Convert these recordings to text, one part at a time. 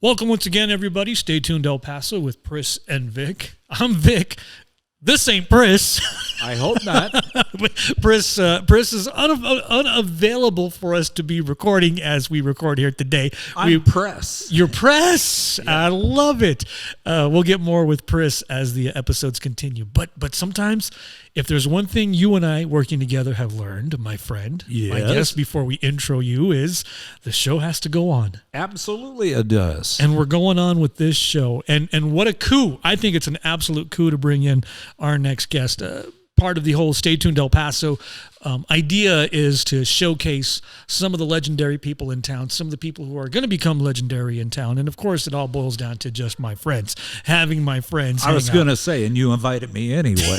Welcome once again, everybody. Stay tuned, El Paso, with Priss and Vic. I'm Vic. This ain't Priss. I hope not. Priss is unavailable for us to be recording as we record here today. I'm Press. You're Press. Yeah. I love it. We'll get more with Priss as the episodes continue. But sometimes, if there's one thing you and I working together have learned, my friend, my guess before we intro you is the show has to go on. Absolutely it does. And we're going on with this show. And what a coup. I think it's an absolute coup to bring in our next guest. Part of the whole Stay Tuned El Paso idea is to showcase some of the legendary people in town, some of the people who are going to become legendary in town. And, of course, it all boils down to just my friends, having my friends. I was going to say, and you invited me anyway.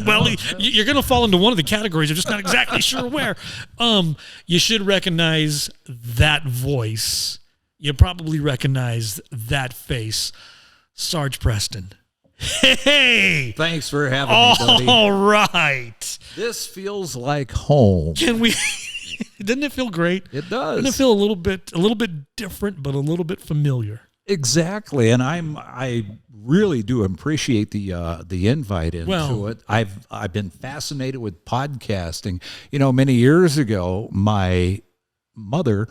Well, you're going to fall into one of the categories. I'm just not exactly sure where. You should recognize that voice. You probably recognize that face. Sarge Preston. Hey! Thanks for having me, buddy. All right. This feels like home. Can we? Doesn't it feel great? It does. Doesn't it feel a little bit different, but a little bit familiar? Exactly, and I really do appreciate the invite into it. I've been fascinated with podcasting. You know, many years ago, my mother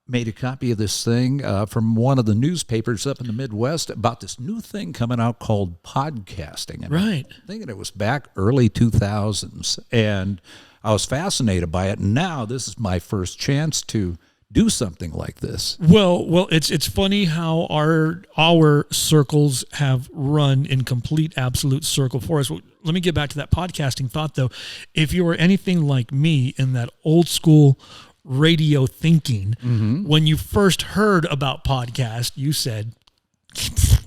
made a copy of this thing from one of the newspapers up in the Midwest about this new thing coming out called podcasting. And right. I'm thinking it was back early 2000s, and I was fascinated by it. And now this is my first chance to do something like this. Well, it's funny how our circles have run in complete absolute circle for us. Let me get back to that podcasting thought, though. If you were anything like me in that old school radio thinking, when you first heard about podcast, you said,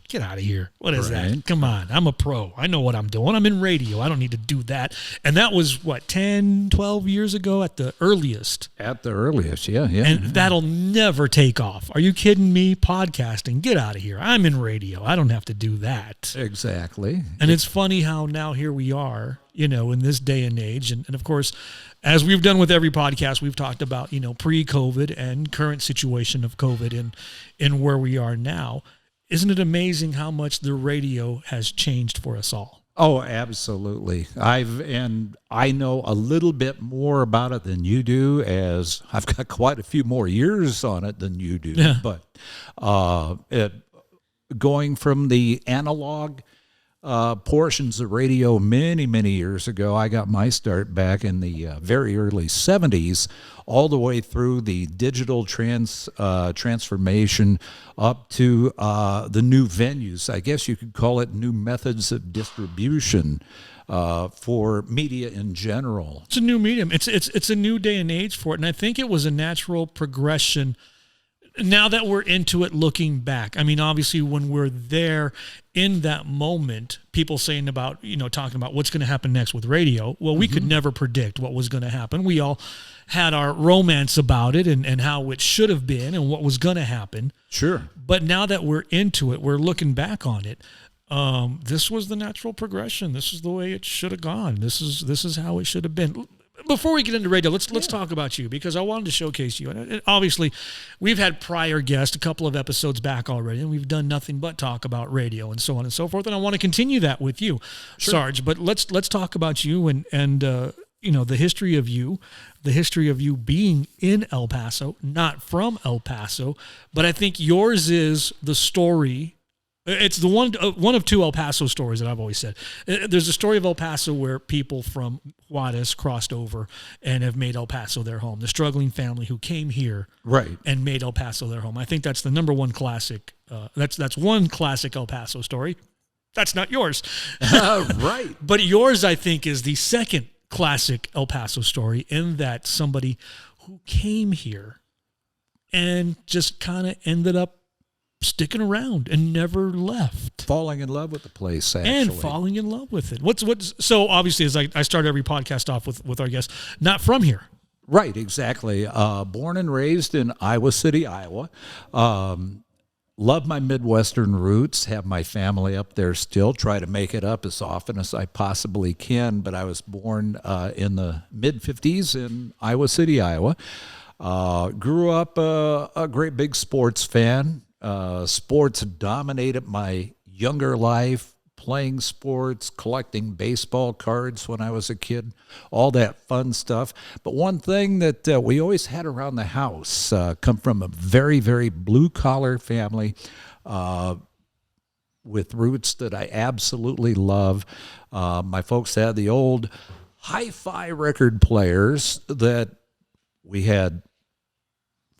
get out of here. What is that? Come on. I'm a pro. I know what I'm doing. I'm in radio. I don't need to do that. And that was, 10, 12 years ago at the earliest? At the earliest, yeah. And that'll never take off. Are you kidding me? Podcasting. Get out of here. I'm in radio. I don't have to do that. Exactly. And it's funny how now here we are, in this day and age. And of course, as we've done with every podcast, we've talked about, pre-COVID and current situation of COVID and where we are now. Isn't it amazing how much the radio has changed for us all? Oh, absolutely. I know a little bit more about it than you do, as I've got quite a few more years on it than you do. Yeah. But going from the analog portions of radio many, many years ago, I got my start back in the very early 70s, all the way through the digital transformation up to the new venues. I guess you could call it new methods of distribution for media in general. It's a new medium. It's a new day and age for it, and I think it was a natural progression. Now that we're into it, looking back, I mean, obviously when we're there in that moment, people saying about, talking about what's going to happen next with radio. Well, we could never predict what was going to happen. We all had our romance about it and how it should have been and what was going to happen. Sure. But now that we're into it, we're looking back on it. This was the natural progression. This is the way it should have gone. This is how it should have been. Before we get into radio, let's talk about you, because I wanted to showcase you. And obviously, we've had prior guests a couple of episodes back already, and we've done nothing but talk about radio and so on and so forth. And I want to continue that with you, sure, Sarge. But let's talk about you and the history of you being in El Paso, not from El Paso. But I think yours is the story. It's the one of two El Paso stories that I've always said. There's a story of El Paso where people from Juarez crossed over and have made El Paso their home. The struggling family who came here and made El Paso their home. I think that's the number one classic. That's one classic El Paso story. That's not yours. Right. But yours, I think, is the second classic El Paso story, in that somebody who came here and just kind of ended up sticking around and never left. Falling in love with the place, actually. And falling in love with it. So obviously, as I start every podcast off with our guests, not from here. Right, exactly. Born and raised in Iowa City, Iowa. Love my Midwestern roots, have my family up there still, try to make it up as often as I possibly can, but I was born in the mid-50s in Iowa City, Iowa. Grew up a great big sports fan. Sports dominated my younger life, playing sports, collecting baseball cards when I was a kid, all that fun stuff. But one thing that we always had around the house, come from a very, very blue-collar family, with roots that I absolutely love. My folks had the old hi-fi record players that we had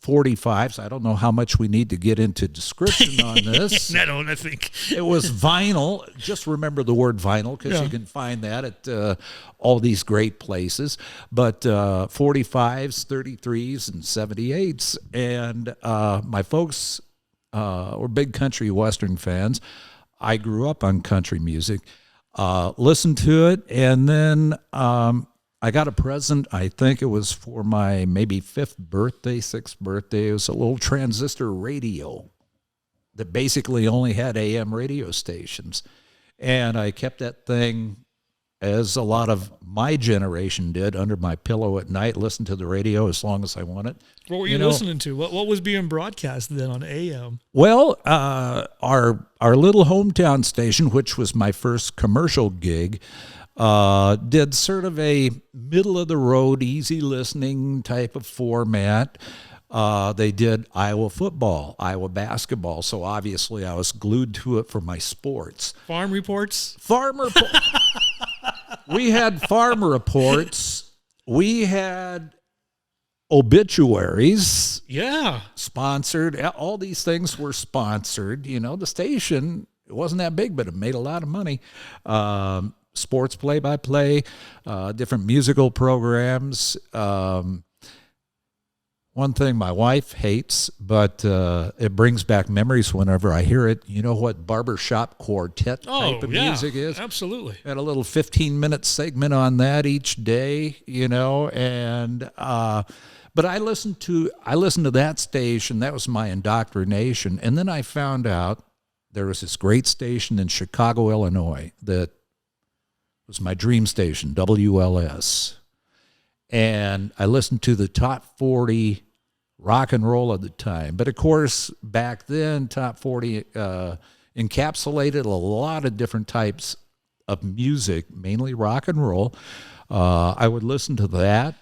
45s. I don't know how much we need to get into description on this. I think. It was vinyl. Just remember the word vinyl because you can find that at all these great places. But 45s, 33s, and 78s. And my folks were big country western fans. I grew up on country music, listened to it, and then I got a present. I think it was for my maybe sixth birthday. It was a little transistor radio that basically only had AM radio stations. And I kept that thing, as a lot of my generation did, under my pillow at night, listened to the radio as long as I wanted. What were you listening to? What was being broadcast then on AM? Well, our little hometown station, which was my first commercial gig, did sort of a middle-of-the-road, easy listening type of format. They did Iowa football, Iowa basketball, so obviously I was glued to it for my sports. Farm reports? We had farm reports. We had obituaries. Yeah. Sponsored. All these things were sponsored. You know, the station, it wasn't that big, but it made a lot of money. Sports play-by-play, different musical programs. One thing my wife hates, but it brings back memories whenever I hear it. You know what barbershop quartet type of music is? Absolutely. Had a little 15-minute segment on that each day, you know, and but I listened to that station. That was my indoctrination. And then I found out there was this great station in Chicago, Illinois, that was my dream station, WLS. And I listened to the top 40 rock and roll at the time. But of course, back then, top 40 encapsulated a lot of different types of music, mainly rock and roll. I would listen to that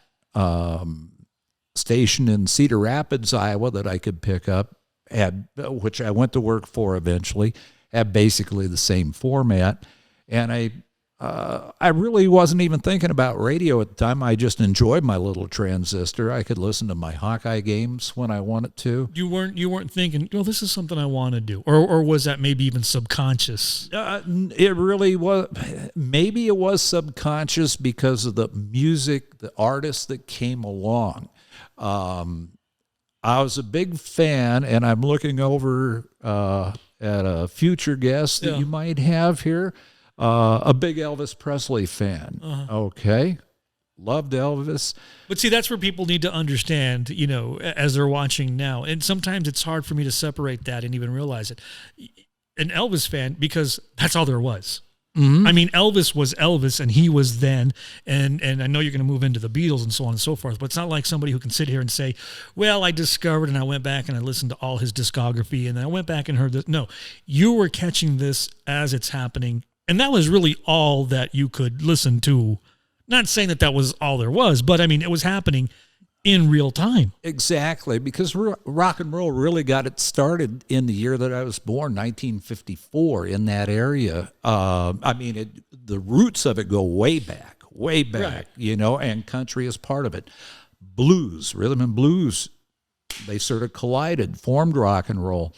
station in Cedar Rapids, Iowa, that I could pick up, which I went to work for eventually, had basically the same format. And I really wasn't even thinking about radio at the time. I just enjoyed my little transistor. I could listen to my Hawkeye games when I wanted to. You weren't thinking, oh, this is something I want to do, or was that maybe even subconscious? It really was. Maybe it was subconscious because of the music, the artists that came along. I was a big fan, and I'm looking over at a future guest that you might have here. A big Elvis Presley fan. Okay. Loved Elvis. But see, that's where people need to understand, you know, as they're watching now. And sometimes it's hard for me to separate that and even realize it. An Elvis fan, because that's all there was. Mm-hmm. I mean, Elvis was Elvis, and he was then, and I know you're going to move into the Beatles and so on and so forth, but it's not like somebody who can sit here and say, well, I discovered and I went back and I listened to all his discography, and then I went back and heard this. No, you were catching this as it's happening, and that was really all that you could listen to. Not saying that was all there was, but I mean, it was happening in real time. Exactly, because rock and roll really got it started in the year that I was born, 1954, in that area. I mean, the roots of it go way back, right. You know, and country is part of it. Blues, rhythm and blues, they sort of collided, formed rock and roll.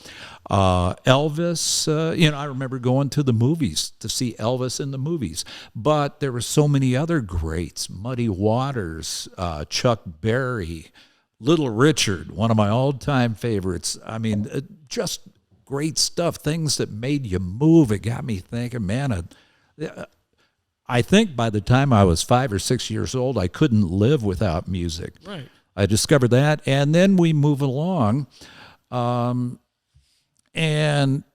Elvis, you know, I remember going to the movies to see Elvis in the movies, but there were so many other greats, Muddy Waters, Chuck Berry, Little Richard, one of my all-time favorites. I mean, just great stuff, things that made you move. It got me thinking, man, I think by the time I was 5 or 6 years old, I couldn't live without music. Right. I discovered that, and then we move along. And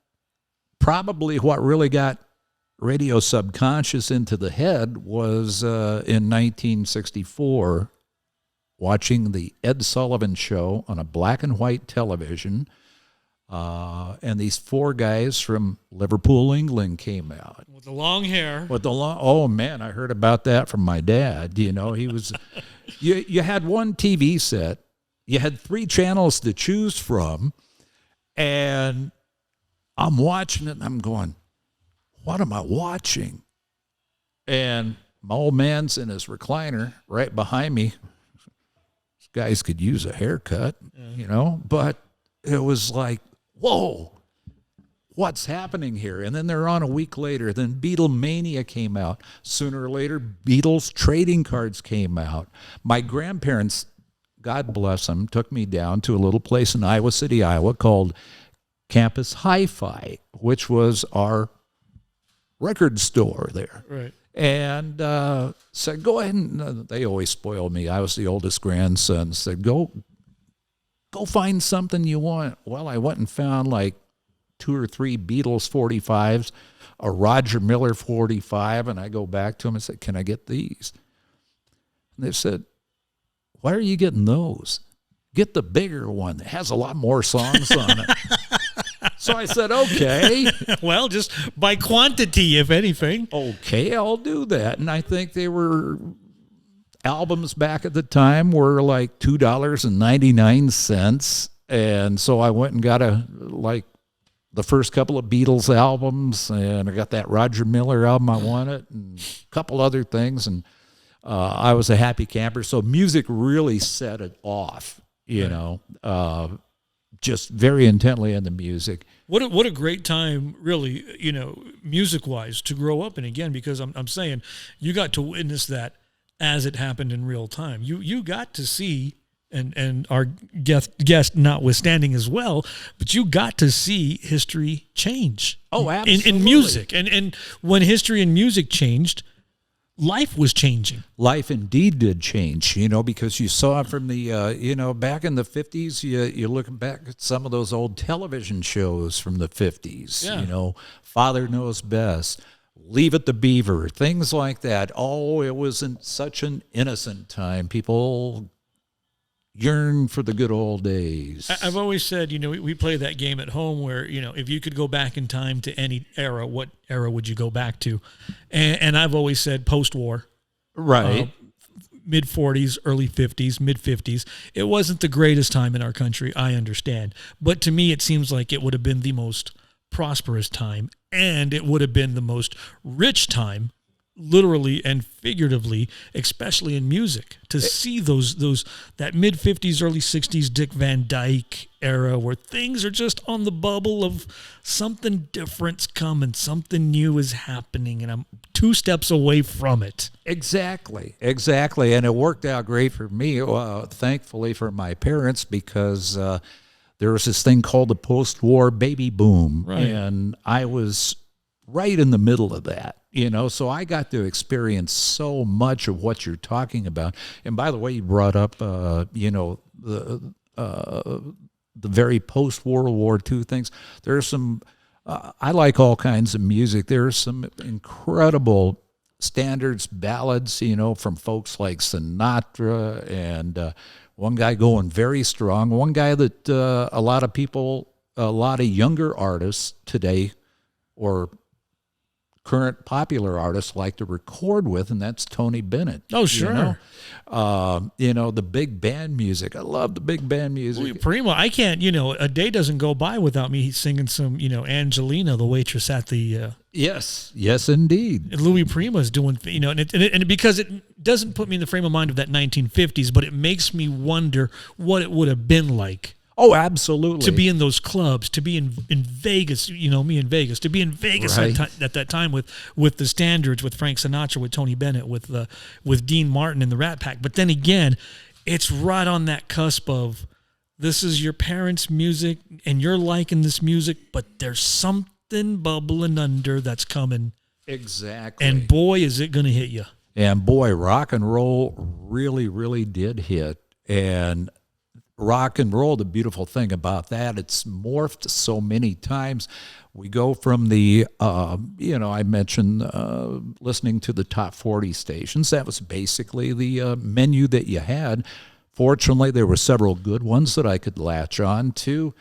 probably what really got radio subconscious into the head was in 1964 watching the Ed Sullivan Show on a black and white television. And these 4 guys from Liverpool, England came out. With the long hair. Oh, man, I heard about that from my dad. You know, he was, you had one TV set. You had 3 channels to choose from. And I'm watching it and I'm going, what am I watching? And my old man's in his recliner right behind me. These guys could use a haircut, you know, but it was like, whoa, what's happening here? And then they're on a week later. Then Beatlemania came out. Sooner or later, Beatles trading cards came out. My grandparents, God bless them, took me down to a little place in Iowa City, Iowa called Campus Hi-Fi, which was our record store there. Right. And said, go ahead and, they always spoiled me. I was the oldest grandson. Said, go find something you want. Well, I went and found like 2 or 3 Beatles 45s, a Roger Miller 45, and I go back to them and said, can I get these? And they said, why are you getting those? Get the bigger one that has a lot more songs on it. So I said, okay. Well, just by quantity, if anything. Okay, I'll do that. And I think they were, albums back at the time were like $2.99. And so I went and got the first couple of Beatles albums, and I got that Roger Miller album I wanted, and a couple other things. And I was a happy camper. So music really set it off, you know. Just very intently in the music. What a great time, really, you know, music-wise, to grow up in again, because I'm saying you got to witness that as it happened in real time. You got to see, and our guest notwithstanding as well, but you got to see history change. Oh, absolutely. In music. And when history and music changed, life was changing. Life indeed did change, you know, because you saw from the, you know, back in the 50s, you look back at some of those old television shows from the 50s, you know, Father Knows Best, Leave It to Beaver, things like that. Oh, it wasn't such an innocent time. People yearn for the good old days. I've always said, you know, we play that game at home where, you know, if you could go back in time to any era, what era would you go back to? And I've always said post-war. Right. Mid-40s, early 50s, mid-50s. It wasn't the greatest time in our country, I understand. But to me, it seems like it would have been the most prosperous time, and it would have been the most rich time, literally and figuratively, especially in music, to see that mid-50s, early 60s Dick Van Dyke era where things are just on the bubble of something different's coming, something new is happening, and I'm 2 steps away from it. Exactly. And it worked out great for me, thankfully for my parents, because there was this thing called the post-war baby boom, right. And I was right in the middle of that. You know, so I got to experience so much of what you're talking about. And by the way, you brought up, you know, the very post-World War II things. There's some, I like all kinds of music. There's some incredible standards ballads, you know, from folks like Sinatra, and one guy going very strong. One guy that a lot of younger artists today, or current popular artists, like to record with, and that's Tony Bennett. Oh, sure. You know, the big band music. I love the big band music. Louis Prima, I can't, you know, a day doesn't go by without me singing some, you know, Angelina, the waitress at the... Yes, indeed. Louis Prima's doing, you know, and because it doesn't put me in the frame of mind of that 1950s, but it makes me wonder what it would have been like. Oh, absolutely. To be in those clubs, to be in Vegas, you know, me in Vegas, to be in Vegas right. at that time with the Standards, with Frank Sinatra, with Tony Bennett, with Dean Martin and the Rat Pack. But then again, it's right on that cusp of, this is your parents' music and you're liking this music, but there's something bubbling under that's coming. Exactly. And boy, is it going to hit you. And boy, rock and roll really, really did hit. And rock and roll, the beautiful thing about that, it's morphed so many times. We go from the, you know, I mentioned listening to the top 40 stations. That was basically the menu that you had Fortunately, there were several good ones that I could latch on to.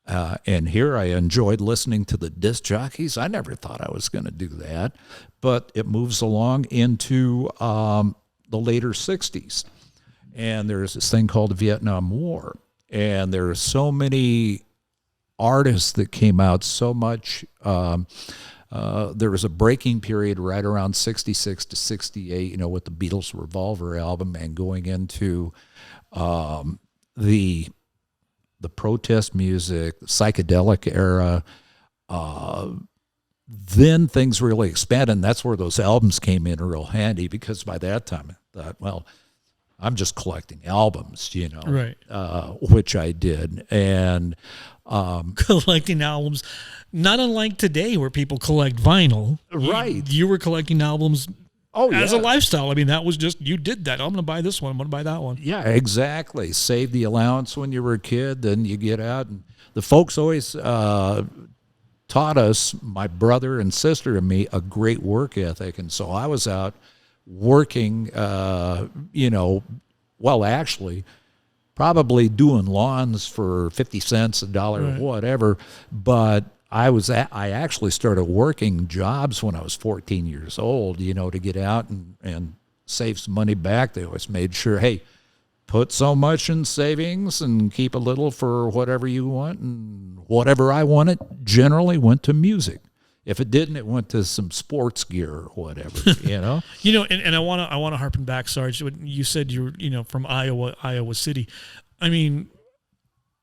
And here I enjoyed listening to the disc jockeys. I never thought I was going to do that. But it moves along into the later 60s. And there's this thing called the Vietnam War. And there are so many artists that came out, so much. There was a breaking period right around 66 to 68, with the Beatles' Revolver album and going into the protest music, the psychedelic era. Then things really expanded, and that's where those albums came in real handy, because by that time I thought, well, I'm just collecting albums, right? Which I did, and collecting albums, not unlike today where people collect vinyl. Right, you were collecting albums. As yeah. a lifestyle. I mean, that was just, you did that. I'm going to buy this one. I'm going to buy that one. Yeah, exactly. Save the allowance when you were a kid, then you get out. And the folks always taught us, my brother and sister and me, a great work ethic. And so I was out working, actually, probably doing lawns for 50 cents, $1, right. Whatever. But I actually started working jobs when I was 14 years old, to get out and save some money back. They always made sure, hey, put so much in savings and keep a little for whatever you want. And whatever I wanted generally went to music. If it didn't, it went to some sports gear or whatever, And I want to harken back, Sarge. You said you're, from Iowa City. I mean,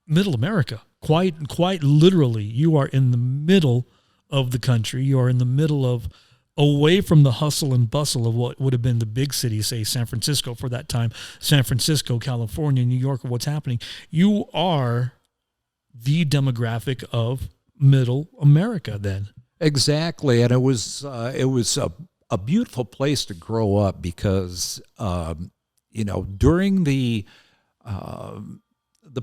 Middle America. Quite literally, you are in the middle of the country. You are in the middle of, away from the hustle and bustle of what would have been the big cities, say San Francisco for that time, San Francisco, California, New York, or what's happening. You are the demographic of Middle America then. Exactly, and it was a beautiful place to grow up because, during the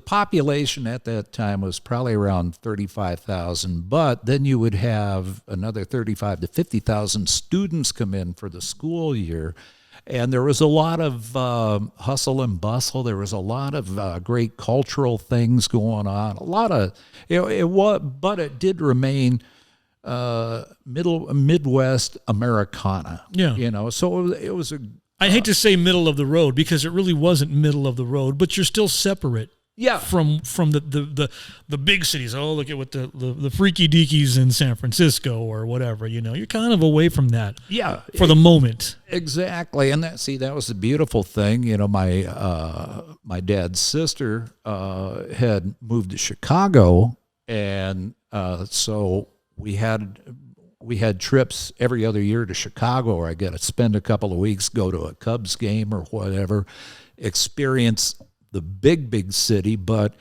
population at that time was probably around 35,000, but then you would have another 35 to 50,000 students come in for the school year. And there was a lot of hustle and bustle. There was a lot of great cultural things going on. A lot of, but it did remain Midwest Americana. Yeah. So it was a. I hate to say middle of the road because it really wasn't middle of the road, but you're still separate. Yeah, from the big cities. Oh, look at what the freaky deakies in San Francisco or whatever. You're kind of away from that. Yeah, for the moment. Exactly, and that was the beautiful thing. My dad's sister had moved to Chicago, and so we had trips every other year to Chicago, where I got to spend a couple of weeks, go to a Cubs game or whatever, experience the big city, but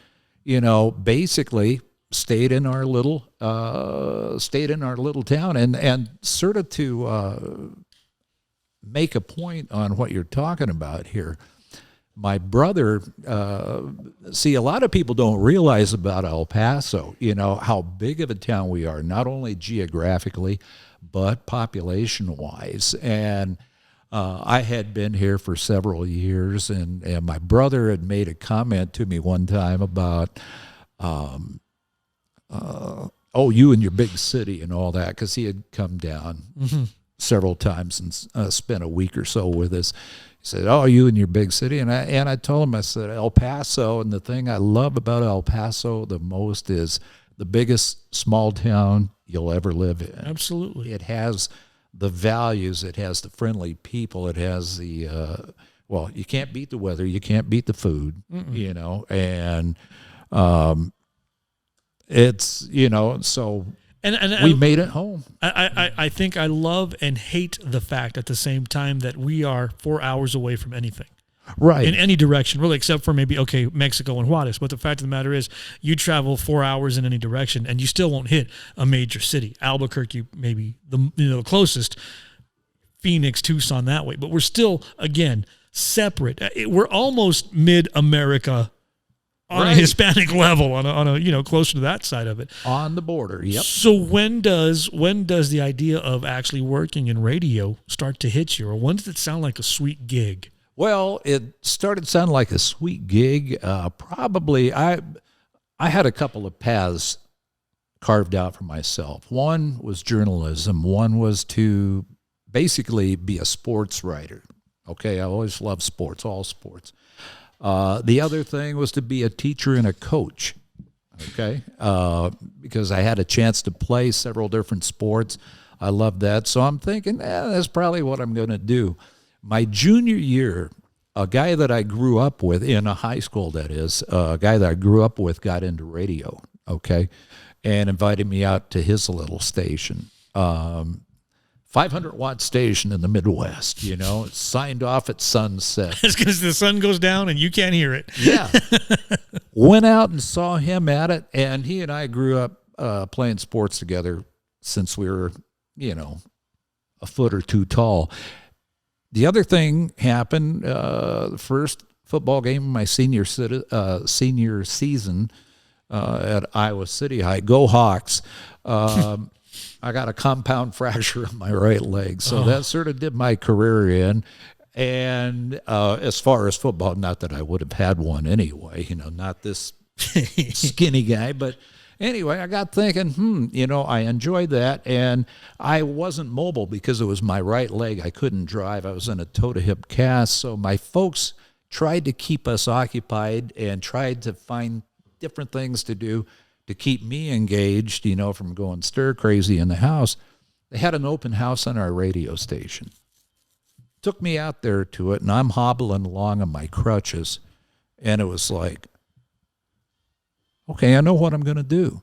basically stayed in our little town, and sort of to make a point on what you're talking about here. My brother, a lot of people don't realize about El Paso, how big of a town we are, not only geographically, but population-wise. And I had been here for several years, and my brother had made a comment to me one time about, you and your big city and all that, because he had come down several times and spent a week or so with us. He said, "Oh, you and your big city," and I told him, I said, El Paso, and the thing I love about El Paso the most is the biggest small town you'll ever live in. Absolutely, it has the values, it has the friendly people, it has the you can't beat the weather, you can't beat the food. And it's so and we made it home. I think I love and hate the fact at the same time that we are 4 hours away from anything. Right. In any direction, really, except for maybe, Mexico and Juarez. But the fact of the matter is, you travel 4 hours in any direction, and you still won't hit a major city. Albuquerque, maybe the closest. Phoenix, Tucson, that way. But we're still, again, separate. We're almost mid-America on a Hispanic level, on a closer to that side of it. On the border, yep. So when does the idea of actually working in radio start to hit you, or when does it sound like a sweet gig? Well, it started sounding like a sweet gig. Probably, I had a couple of paths carved out for myself. One was journalism. One was to basically be a sports writer. Okay, I always loved sports, all sports. The other thing was to be a teacher and a coach. Okay, because I had a chance to play several different sports. I loved that. So I'm thinking, that's probably what I'm going to do. My junior year, a guy that I grew up with, in a high school that is, a guy that I grew up with got into radio, okay, and invited me out to his little station. 500-watt station in the Midwest, It's signed off at sunset. It's because the sun goes down and you can't hear it. Yeah. Went out and saw him at it, and he and I grew up playing sports together since we were, a foot or two tall. The other thing happened, the first football game of my senior season at Iowa City High, go Hawks, I got a compound fracture on my right leg. So that sort of did my career in. And as far as football, not that I would have had one anyway, not this skinny guy, but anyway, I got thinking, I enjoyed that, and I wasn't mobile because it was my right leg. I couldn't drive. I was in a toe-to-hip cast, so my folks tried to keep us occupied and tried to find different things to do to keep me engaged, from going stir-crazy in the house. They had an open house on our radio station. Took me out there to it, and I'm hobbling along on my crutches, and it was like, okay, I know what I'm going to do.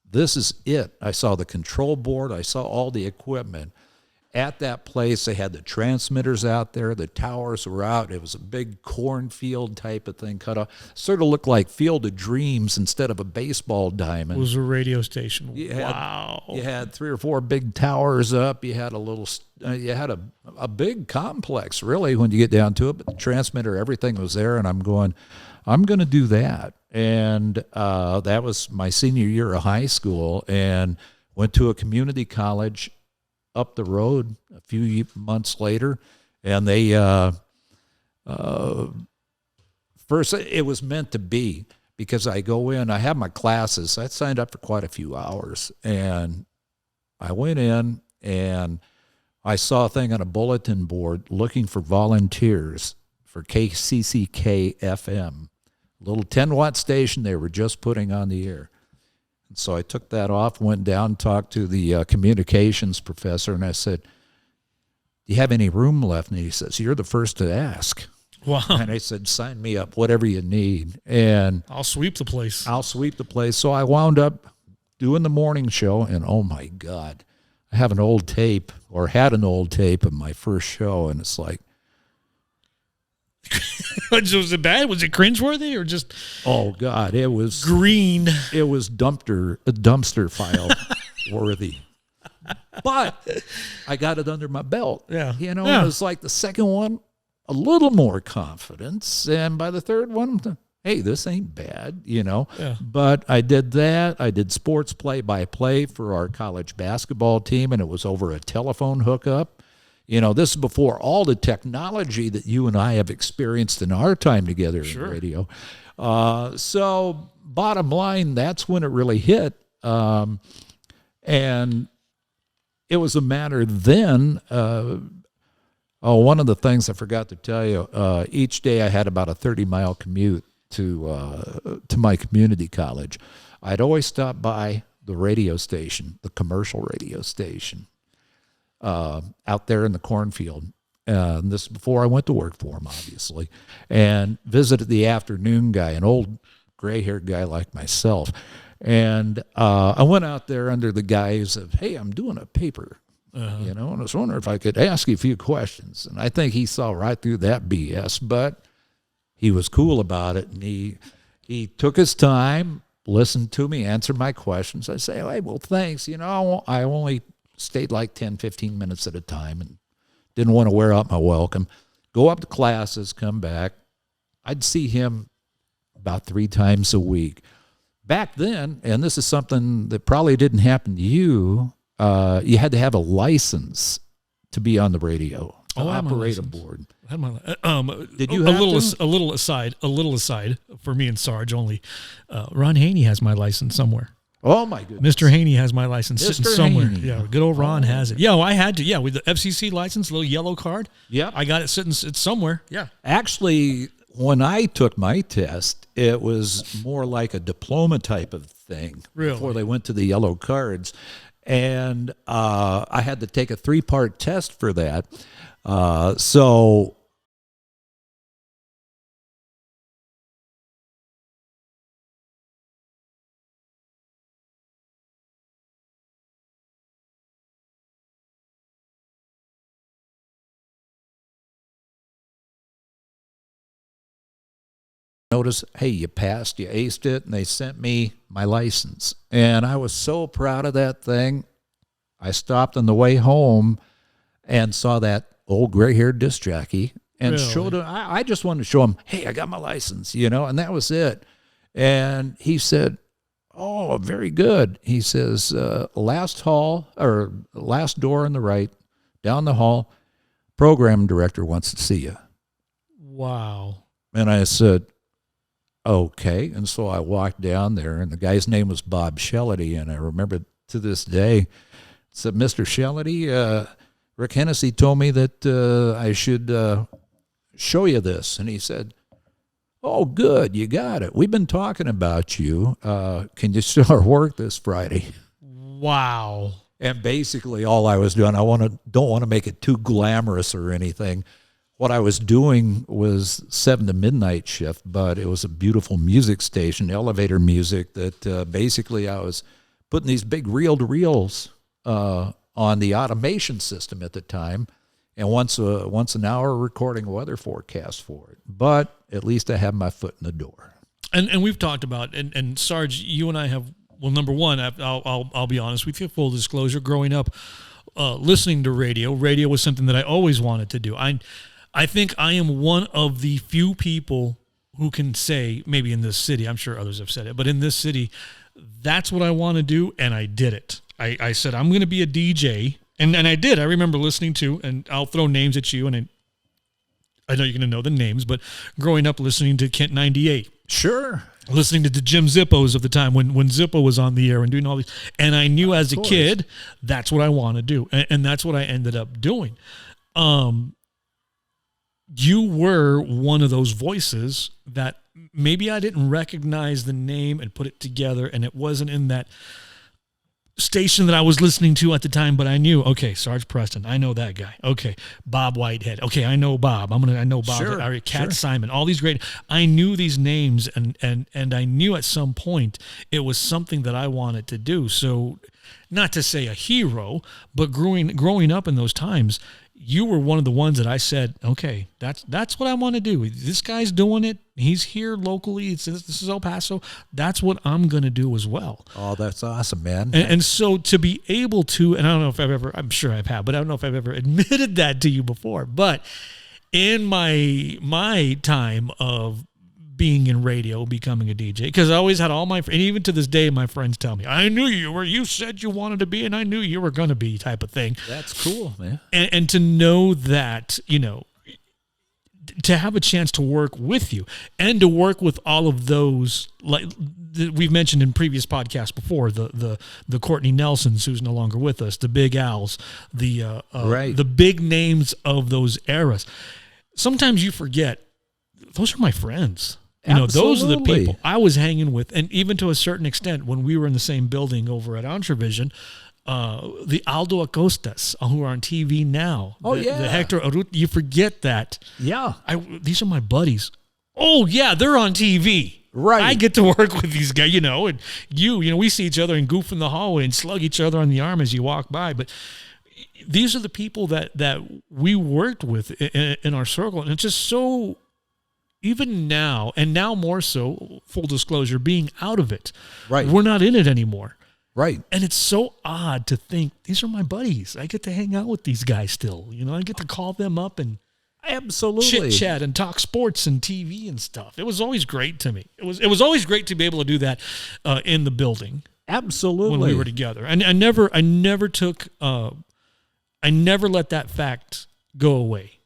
This is it. I saw the control board. I saw all the equipment. At that place, they had the transmitters out there. The towers were out. It was a big cornfield type of thing cut off. Sort of looked like Field of Dreams instead of a baseball diamond. It was a radio station. Wow. You had 3 or 4 big towers up. You had a big complex, really, when you get down to it. But the transmitter, everything was there. And I'm going to do that. And that was my senior year of high school, and went to a community college up the road a few months later. And they first, it was meant to be, because I go in, I have my classes. I signed up for quite a few hours, and I went in and I saw a thing on a bulletin board looking for volunteers for KCCK FM. Little 10-watt station they were just putting on the air. And so I took that off, went down, talked to the communications professor, and I said, do you have any room left? And he says, you're the first to ask. Wow. And I said, sign me up, whatever you need. And I'll sweep the place. So I wound up doing the morning show, and oh my God, I have an old tape, or had an old tape of my first show, and it's like, was it bad? Was it cringeworthy, or just? Oh God, it was green. It was dumpster file worthy. But I got it under my belt. Yeah, It was like the second one, a little more confidence, and by the third one, hey, this ain't bad, Yeah. But I did that. I did sports play-by-play for our college basketball team, and it was over a telephone hookup. This is before all the technology that you and I have experienced in our time together in radio. So bottom line, that's when it really hit. And it was a matter then. One of the things I forgot to tell you, each day I had about a 30-mile commute to my community college. I'd always stop by the radio station, the commercial radio station, out there in the cornfield. And this is before I went to work for him, obviously, and visited the afternoon guy, an old gray-haired guy like myself. And I went out there under the guise of, hey, I'm doing a paper, and I was wondering if I could ask you a few questions. And I think he saw right through that BS, but he was cool about it, and he took his time, listened to me, answered my questions. I say, hey, well, thanks. I only stayed like 10, 15 minutes at a time and didn't want to wear out my welcome. Go up to classes, come back. I'd see him about 3 times a week. Back then, and this is something that probably didn't happen to you, you had to have a license to be on the radio. to operate a board. I had my, Did you have a little aside for me and Sarge only. Ron Haney has my license somewhere. Oh my goodness. Mr. Haney has my license sitting somewhere. Haney. Yeah, good old Ron has it. Yeah, well, I had to. Yeah, with the FCC license, little yellow card. Yeah, I got it sitting. It's somewhere. Yeah. Actually, when I took my test, it was more like a diploma type of thing. Really? Before they went to the yellow cards, and I had to take a 3-part test for that. So. Notice, hey, you passed, you aced it, and they sent me my license. And I was so proud of that thing. I stopped on the way home and saw that old gray-haired disc jockey and showed him. I just wanted to show him, hey, I got my license, and that was it. And he said, oh, very good. He says, last door on the right, down the hall, program director wants to see you. Wow. And I said, okay. And so I walked down there, and the guy's name was Bob Shellady, and I remember to this day, said, Mr. Shellady, Rick Hennessy told me that I should show you this. And he said, oh, good, you got it. We've been talking about you. Can you start work this Friday? Wow. And basically all I was doing, don't want to make it too glamorous or anything. What I was doing was 7 to midnight shift, but it was a beautiful music station, elevator music, that basically I was putting these big reel-to-reels on the automation system at the time, and once an hour recording weather forecast for it. But at least I have my foot in the door. And we've talked about, and Sarge, you and I have, well, number one, I'll be honest with you, full disclosure, growing up, listening to radio was something that I always wanted to do. I think I am one of the few people who can say, maybe in this city, I'm sure others have said it, but in this city, that's what I want to do, and I did it. I said, I'm going to be a DJ, and I did. I remember listening to, and I'll throw names at you, and I know you're going to know the names, but growing up listening to Kent 98. Sure. Listening to the Jim Zippos of the time when Zippo was on the air and doing all these. And I knew as a kid, that's what I want to do, and that's what I ended up doing. You were one of those voices that maybe I didn't recognize the name and put it together, and it wasn't in that station that I was listening to at the time, but I knew, okay, Sarge Preston, I know that guy. Okay, Bob Whitehead. Okay, I know Bob. I know Bob. Sure, Cat Simon. All these great. I knew these names, and I knew at some point it was something that I wanted to do. So, not to say a hero, but growing up in those times, you were one of the ones that I said, okay, that's what I want to do. This guy's doing it. He's here locally. This is El Paso. That's what I'm going to do as well. Oh, that's awesome, man. And so to be able to, and I don't know if I'm sure I've had, but I don't know if I've ever admitted that to you before, but in my time of being in radio, becoming a DJ, because I always had all my, and even to this day, my friends tell me, I knew you were, you said you wanted to be, and I knew you were going to be, type of thing. That's cool, man. And to know that, to have a chance to work with you and to work with all of those, like we've mentioned in previous podcasts before, the Courtney Nelsons, who's no longer with us, the Big Owls, the big names of those eras. Sometimes you forget, those are my friends. Those are the people I was hanging with. And even to a certain extent, when we were in the same building over at Entrevision, the Aldo Acostas, who are on TV now. Oh, the Hector Arut, you forget that. Yeah. These are my buddies. Oh, yeah, they're on TV. Right. I get to work with these guys, and we see each other and goof in the hallway and slug each other on the arm as you walk by. But these are the people that we worked with in our circle. And it's just so... Even now, and now more so, full disclosure, being out of it. Right. We're not in it anymore. Right. And it's so odd to think, these are my buddies. I get to hang out with these guys still. I get to call them up and absolutely chit-chat and talk sports and TV and stuff. It was always great to me. It was always great to be able to do that in the building. Absolutely. When we were together. And I never let that fact go away.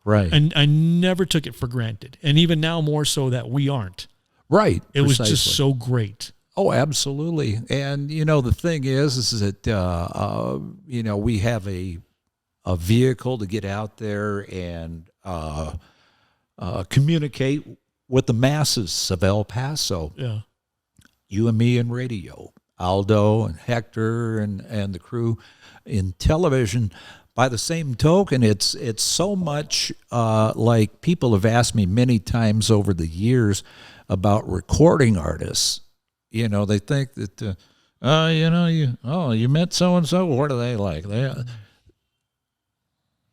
Right. And I never took it for granted. And even now more so that we aren't. Right. It was just so great. Oh, absolutely. And, the thing is that, we have a vehicle to get out there and communicate with the masses of El Paso. Yeah. You and me in radio, Aldo and Hector and the crew in television. By the same token, it's so much like people have asked me many times over the years about recording artists. They think that, you met so-and-so. What are they like?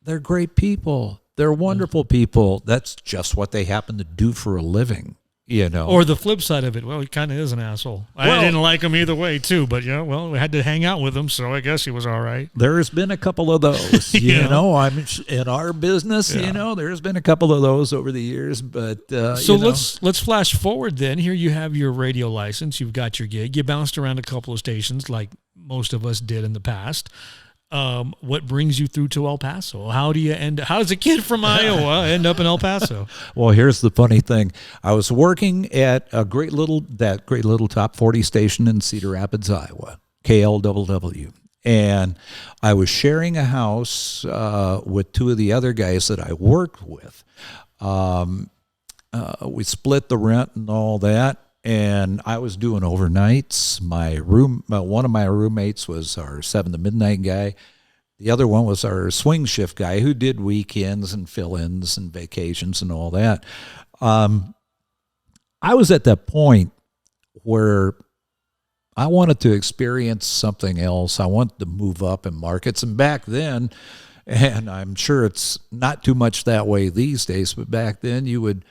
They're great people. They're wonderful people. That's just what they happen to do for a living. Or the flip side of it, well, he kind of is an asshole. I didn't like him either way, too, but, we had to hang out with him, so I guess he was all right. There's been a couple of those, I'm in our business, there's been a couple of those over the years, but, So let's flash forward then. Here you have your radio license. You've got your gig. You bounced around a couple of stations like most of us did in the past. What brings you through to El Paso? How does a kid from Iowa end up in El Paso? Well, here's the funny thing. I was working at that great little top 40 station in Cedar Rapids, Iowa, KLWW. And I was sharing a house with two of the other guys that I worked with. We split the rent and all that. And I was doing overnights. One of my roommates was our 7 to midnight guy. The other one was our swing shift guy who did weekends and fill-ins and vacations and all that. I was at that point where I wanted to experience something else. I wanted to move up in markets. And back then, and I'm sure it's not too much that way these days, but back then you would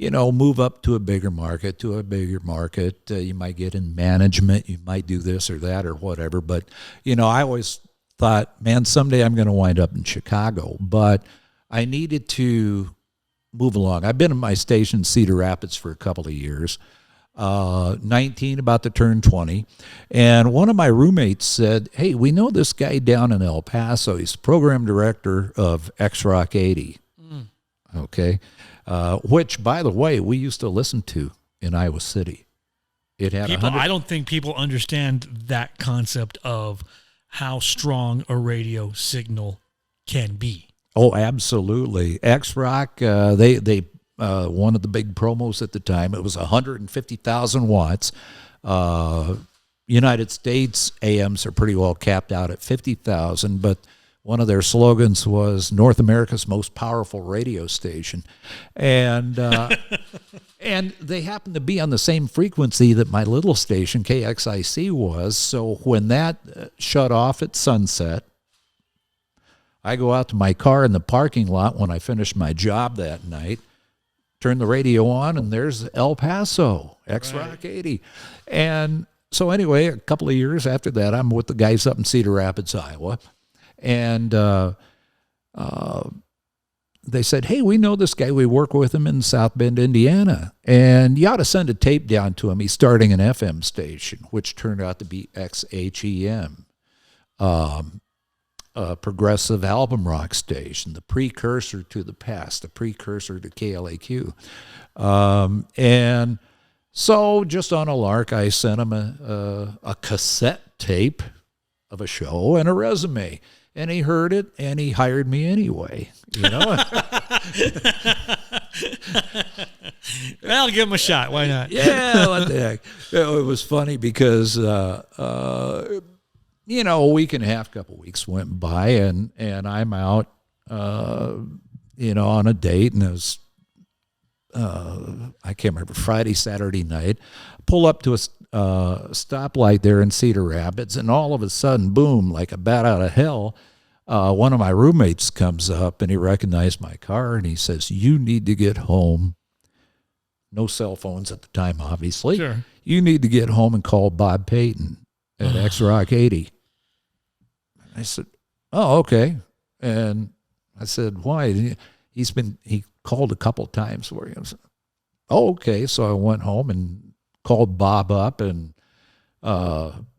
move up to a bigger market, you might get in management, you might do this or that or whatever. But, I always thought, man, someday I'm going to wind up in Chicago. But I needed to move along. I've been in my station, Cedar Rapids, for a couple of years, 19, about to turn 20. And one of my roommates said, hey, we know this guy down in El Paso. He's the program director of X-Rock 80. Okay. Which, by the way, we used to listen to in Iowa City. It had I don't think people understand that concept of how strong a radio signal can be. Oh, absolutely. X-Rock, they one of the big promos at the time, it was 150,000 watts. United States AMs are pretty well capped out at 50,000, but one of their slogans was North America's most powerful radio station. And and they happened to be on the same frequency that my little station, KXIC, was. So when that shut off at sunset, I go out to my car in the parking lot when I finish my job that night, turn the radio on, and there's El Paso, X-Rock 80. And so anyway, a couple of years after that, I'm with the guys up in Cedar Rapids, Iowa. And they said, hey, we know this guy. We work with him in South Bend, Indiana. And you ought to send a tape down to him. He's starting an FM station, which turned out to be XHEM, a progressive album rock station, the precursor to the past, the precursor to KLAQ. And so just on a lark, I sent him a cassette tape of a show and a resume. And he heard it, and he hired me anyway, Well, give him a shot. Why not? Yeah, what the heck. It was funny because, a week and a half, couple weeks went by, and I'm out, on a date, and it was, I can't remember, Friday, Saturday night. Pull up to a stoplight there in Cedar Rapids, and all of a sudden, boom, like a bat out of hell, one of my roommates comes up, and he recognized my car, and he says, you need to get home. No cell phones at the time, obviously. Sure. You need to get home and call Bob Payton at X-Rock 80. I said, oh, okay. And I said, why? He called a couple times for you. I said, oh, okay. So I went home and called Bob up and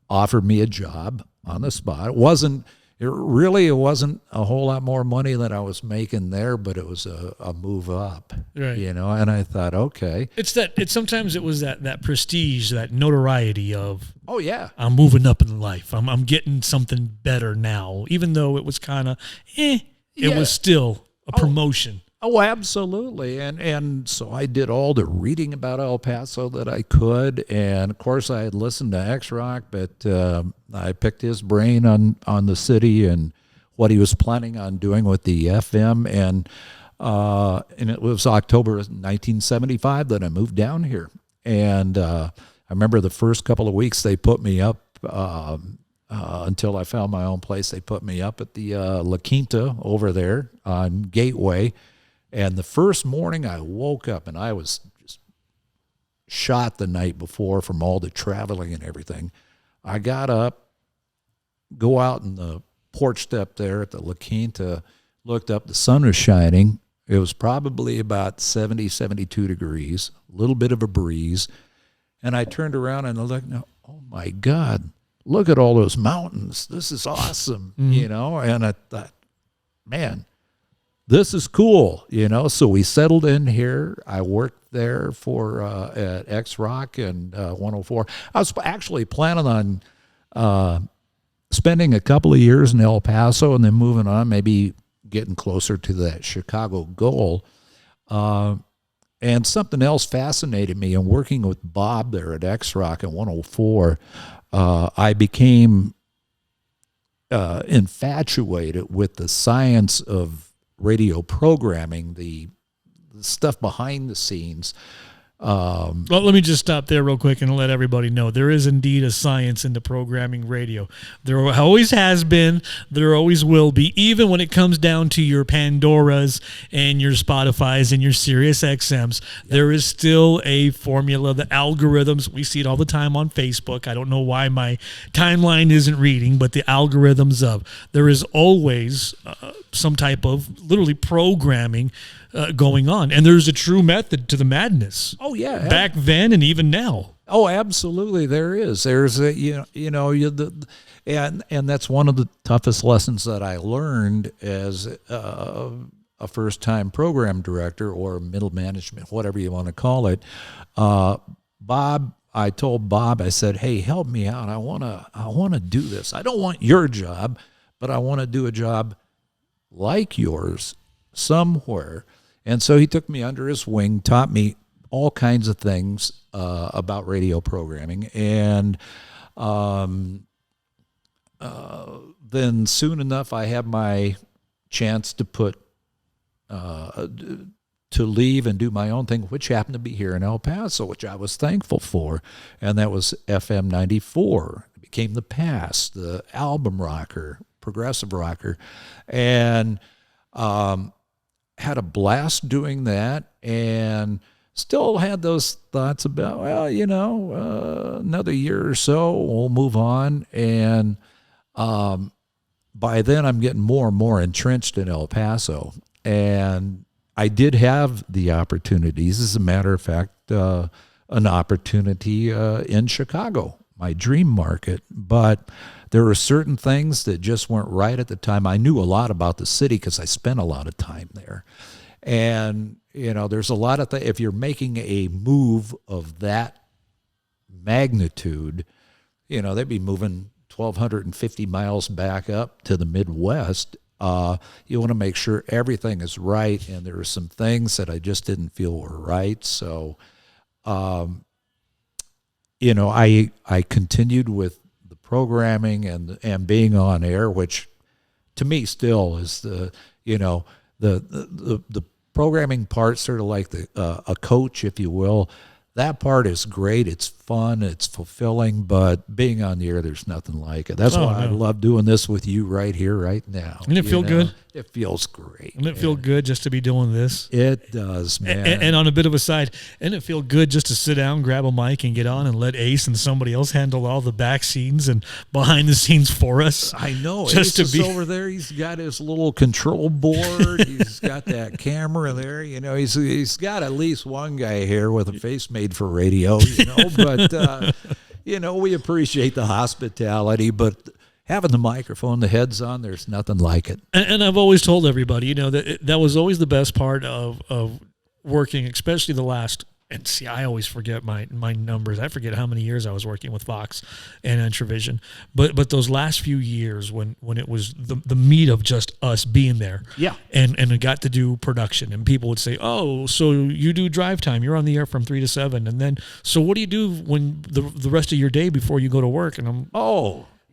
offered me a job on the spot. It it wasn't a whole lot more money than I was making there, but it was a move up, right. And I thought, okay. Sometimes it was that prestige, that notoriety of, oh yeah, I'm moving up in life. I'm getting something better now, even though it was kind of, it was still a promotion. Oh, absolutely. And so I did all the reading about El Paso that I could. And, of course, I had listened to X-Rock, but I picked his brain on the city and what he was planning on doing with the FM. And it was October 1975 that I moved down here. And I remember the first couple of weeks they put me up until I found my own place. They put me up at the La Quinta over there on Gateway. And the first morning I woke up, and I was just shot the night before from all the traveling and everything. I got up, go out in the porch step there at the La Quinta, looked up, the sun was shining. It was probably about 70, 72 degrees, a little bit of a breeze. And I turned around and I looked, oh my God, look at all those mountains. This is awesome, And I thought, man, this is cool, So we settled in here. I worked there at X-Rock and 104. I was actually planning on spending a couple of years in El Paso and then moving on, maybe getting closer to that Chicago goal. And something else fascinated me in working with Bob there at X-Rock and 104. I became infatuated with the science of radio programming, the stuff behind the scenes. Well, let me just stop there real quick and let everybody know there is indeed a science into programming radio. There always has been, there always will be, even when it comes down to your Pandoras and your Spotifys and your Sirius XMs. Yep. There is still a formula, the algorithms. We see it all the time on Facebook. I don't know why my timeline isn't reading, but the algorithms there is always some type of literally programming going on, and there's a true method to the madness. Oh yeah, back then and even now. Oh, absolutely, there is. There's a and that's one of the toughest lessons that I learned as a first-time program director or middle management, whatever you want to call it. Bob, I told Bob, I said, "Hey, help me out. I wanna do this. I don't want your job, but I want to do a job like yours somewhere." And so he took me under his wing, taught me all kinds of things about radio programming. And then soon enough, I had my chance to leave and do my own thing, which happened to be here in El Paso, which I was thankful for. And that was FM 94. It became the Past, the album rocker, progressive rocker. And had a blast doing that, and still had those thoughts about, well, another year or so, we'll move on. And by then, I'm getting more and more entrenched in El Paso. And I did have the opportunities, as a matter of fact, an opportunity in Chicago, my dream market. But there were certain things that just weren't right at the time. I knew a lot about the city because I spent a lot of time there. And, there's a lot of things. If you're making a move of that magnitude, they'd be moving 1,250 miles back up to the Midwest. You want to make sure everything is right, and there were some things that I just didn't feel were right. So, I continued with the programming and being on air, which to me still is the programming part, sort of like a coach, if you will. That part is great. It's fun. It's fulfilling. But being on the air, there's nothing like it. That's why I love doing this with you right here, right now. And it feel good? It feels great. And it feel good just to be doing this? It does, man. And on a bit of a side, and it feel good just to sit down, grab a mic, and get on and let Ace and somebody else handle all the back scenes and behind the scenes for us. I know. Just Ace is over there. He's got his little control board. He's got that camera there. He's got at least one guy here with a face made for radio, but, we appreciate the hospitality. But having the microphone, the heads on, there's nothing like it. And I've always told everybody, that was always the best part of working, especially the last. And see, I always forget my numbers. I forget how many years I was working with Fox and Entravision. But those last few years when it was the meat of just us being there. Yeah. And I got to do production. And people would say, oh, so you do drive time. You're on the air from 3 to 7. And then, so what do you do when the rest of your day before you go to work? And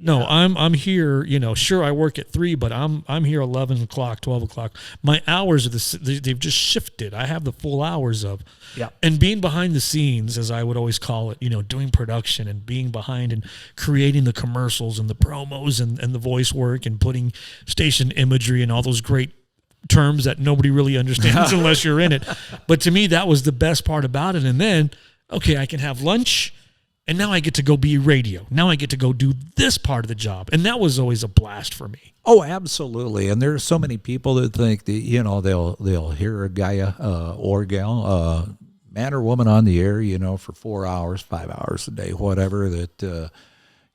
No, I'm here, sure I work at 3, but I'm here 11 o'clock, 12 o'clock. My hours they've just shifted. I have the full hours of. Yeah. And being behind the scenes, as I would always call it, doing production and being behind and creating the commercials and the promos and the voice work and putting station imagery and all those great terms that nobody really understands unless you're in it. But to me, that was the best part about it. And then, okay, I can have lunch. And now I get to go be radio. Now I get to go do this part of the job. And that was always a blast for me. Oh, absolutely. And there's so many people that think that, they'll hear a guy or gal, man or woman on the air, for 4 hours, 5 hours a day, whatever, that,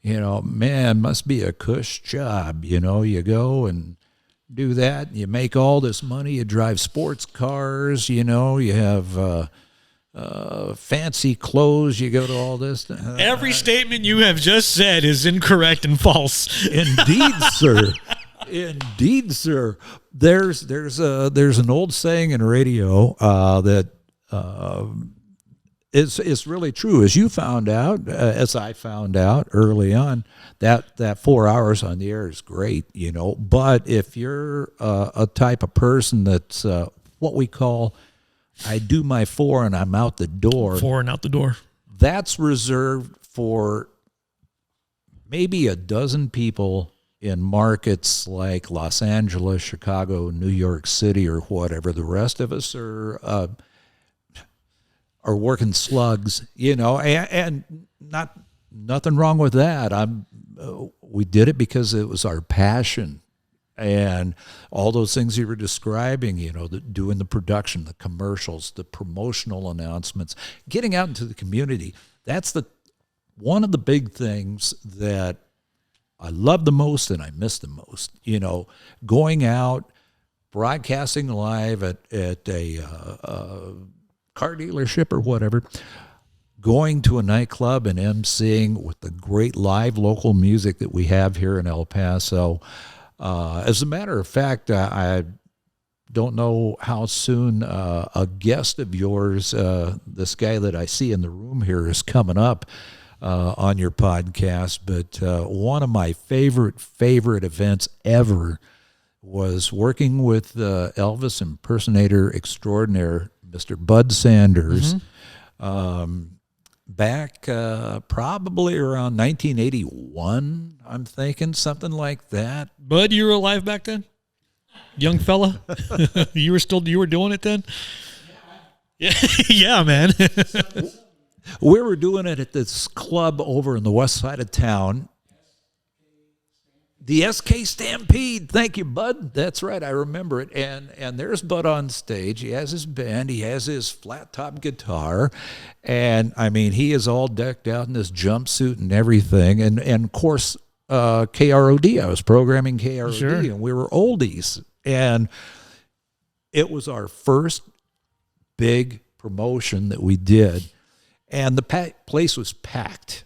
man, must be a cush job. You go and do that. And you make all this money. You drive sports cars, you have... fancy clothes, you go to all this. Every statement you have just said is incorrect and false. Indeed, sir. Indeed, sir. There's an old saying in radio that is really true. As you found out, as I found out early on, that 4 hours on the air is great, But if you're a type of person that's what we call I do my 4 and I'm out the door. 4 and out the door. That's reserved for maybe a dozen people in markets like Los Angeles, Chicago, New York City, or whatever. The rest of us are working slugs, and nothing wrong with that. We did it because it was our passion. And all those things you were describing, doing the production, the commercials, the promotional announcements, getting out into the community. That's one of the big things that I love the most and I miss the most. Going out, broadcasting live at a car dealership or whatever, going to a nightclub and emceeing with the great live local music that we have here in El Paso. As a matter of fact, I don't know how soon a guest of yours, this guy that I see in the room here, is coming up on your podcast. But one of my favorite events ever was working with Elvis impersonator extraordinaire, Mr. Bud Sanders. Mm-hmm. Back probably around 1981, I'm thinking, something like that. Bud, you were alive back then? Young fella? You were doing it then? Yeah, man. We were doing it at this club over in the west side of town. The SK Stampede. Thank you, Bud. That's right. I remember it. And there's Bud on stage. He has his band. He has his flat top guitar. And, he is all decked out in this jumpsuit and everything. And of course, KROD. I was programming KROD. Sure. And we were oldies. And it was our first big promotion that we did. And the place was packed.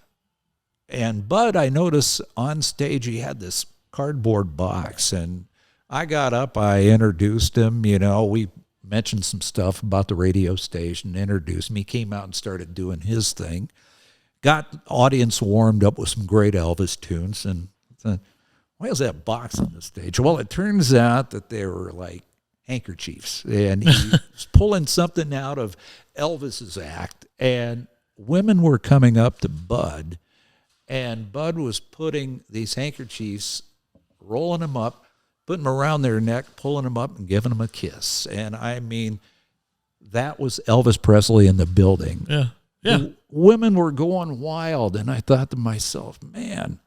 And Bud, I noticed on stage, he had this cardboard box. And I got up, I introduced him, we mentioned some stuff about the radio station, introduced him. He came out and started doing his thing. Got the audience warmed up with some great Elvis tunes. And said, why is that box on the stage? Well, it turns out that they were like handkerchiefs. And he was pulling something out of Elvis's act. And women were coming up to Bud. And Bud was putting these handkerchiefs, rolling them up, putting them around their neck, pulling them up, and giving them a kiss. And that was Elvis Presley in the building. Yeah. Yeah. Women were going wild. And I thought to myself, man,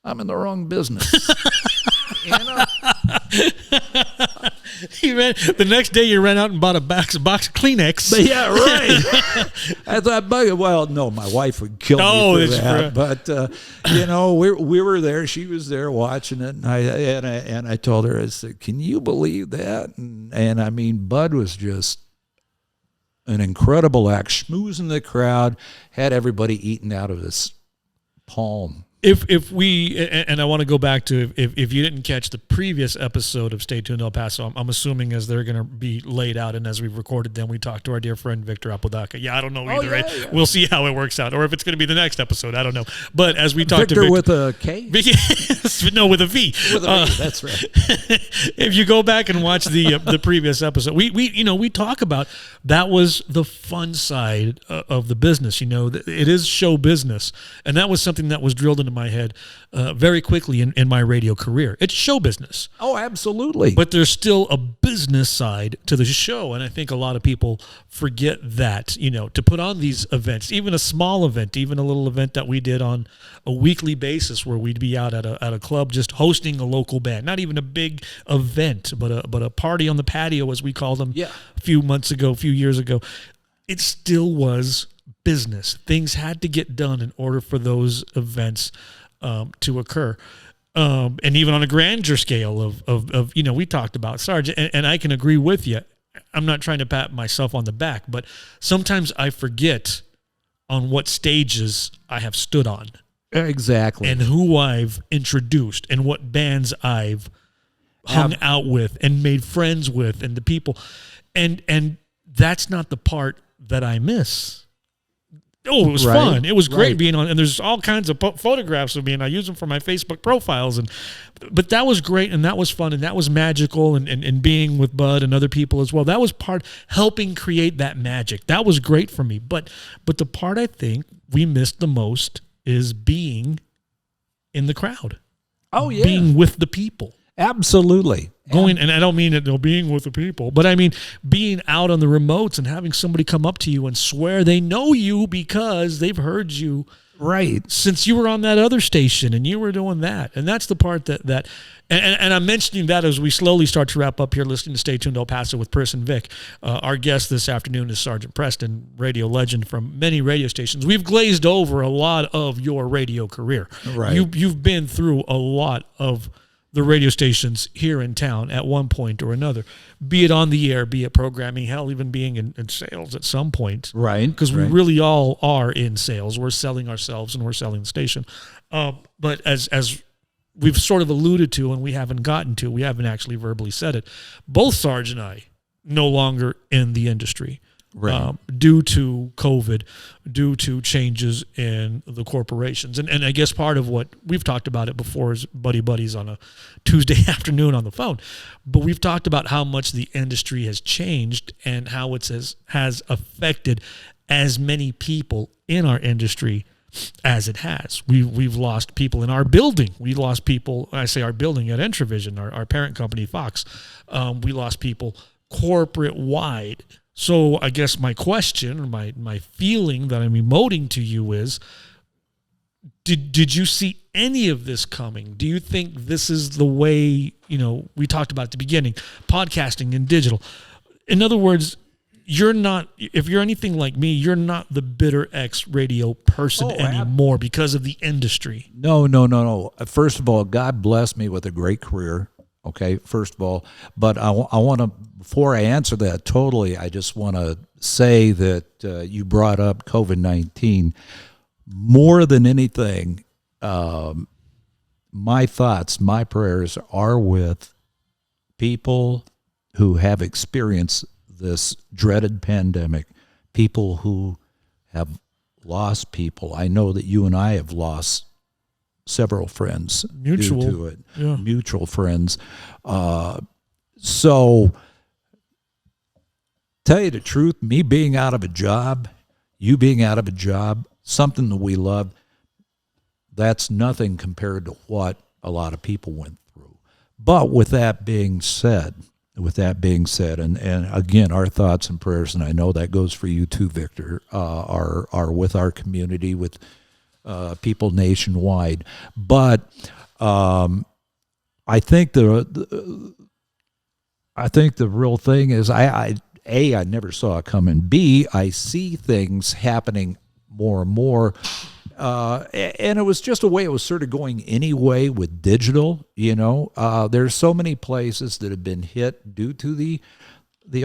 I'm in the wrong business. man, the next day you ran out and bought a box of Kleenex. But yeah, right. I thought, well, no, my wife would kill me for that. But you know, we were there. She was there watching it, and I told her, I said, "Can you believe that?" And I mean, Bud was just an incredible act, schmoozing the crowd, had everybody eating out of his palm. If we, and I want to go back to, if you didn't catch the previous episode of Stay Tuned El Paso, I'm assuming as they're going to be laid out and as we've recorded them, we talked to our dear friend Victor Apodaca. Yeah, I don't know either, right? Yeah. We'll see how it works out, or if it's going to be the next episode, I don't know. But as we talked to Victor with a K? No, with a V. With a V, that's right. If you go back and watch the previous episode, we talk about that was the fun side of the business. You know, it is show business, and that was something that was drilled into my head very quickly in my radio career. It's show business. Oh, absolutely. But there's still a business side to the show, and I think a lot of people forget that, you know, to put on these events, even a small event, even a little event that we did on a weekly basis where we'd be out at a club just hosting a local band, not even a big event, but a party on the patio, as we called them a few years ago. It still was business. Things had to get done in order for those events to occur. And even on a grandeur scale of you know, we talked about Sarge, and I can agree with you. I'm not trying to pat myself on the back, but sometimes I forget on what stages I have stood on. Exactly. And who I've introduced and what bands I've hung out with and made friends with and the people. And that's not the part that I miss. Oh, it was fun. It was great being on, and there's all kinds of photographs of me, and I use them for my Facebook profiles. But that was great, and that was fun, and that was magical, and being with Bud and other people as well. That was part helping create that magic. That was great for me. But the part I think we missed the most is being in the crowd. Oh yeah, being with the people. Absolutely. And I don't mean it being with the people, but I mean being out on the remotes and having somebody come up to you and swear they know you because they've heard you since you were on that other station and you were doing that. And that's the part that I'm mentioning that as we slowly start to wrap up here listening to Stay Tuned El Paso with Priss and Vic. Our guest this afternoon is Sarge Preston, radio legend from many radio stations. We've glazed over a lot of your radio career. Right. You've been through a lot of the radio stations here in town at one point or another, be it on the air, be it programming, hell, even being in sales at some point. Right. Because we really all are in sales. We're selling ourselves and we're selling the station. But as we've sort of alluded to and we haven't actually verbally said it, both Sarge and I no longer in the industry. Right. Due to COVID, due to changes in the corporations. And I guess part of what we've talked about it before is buddies on a Tuesday afternoon on the phone. But we've talked about how much the industry has changed and how it has affected as many people in our industry as it has. We've lost people in our building. We lost people, I say our building at Entravision, our parent company, Fox. We lost people corporate-wide. So I guess my question, or my feeling that I'm emoting to you is, did you see any of this coming? Do you think this is the way, you know, we talked about at the beginning, podcasting and digital? In other words, you're not, if you're anything like me, you're not the bitter ex-radio person anymore because of the industry. No. First of all, God bless me with a great career. Okay, first of all, but I want to, before I answer that totally, I just want to say that you brought up COVID-19. More than anything, my thoughts, my prayers are with people who have experienced this dreaded pandemic, people who have lost people. I know that you and I have lost several friends due to it. Yeah. Mutual friends. So, tell you the truth, me being out of a job, you being out of a job, something that we love, that's nothing compared to what a lot of people went through. But with that being said, and again, our thoughts and prayers, and I know that goes for you too, Victor, are with our community, with people nationwide. But I think I think the real thing is I never saw it coming. B, I see things happening more and more. And it was just a way it was sort of going anyway with digital, There's so many places that have been hit due to the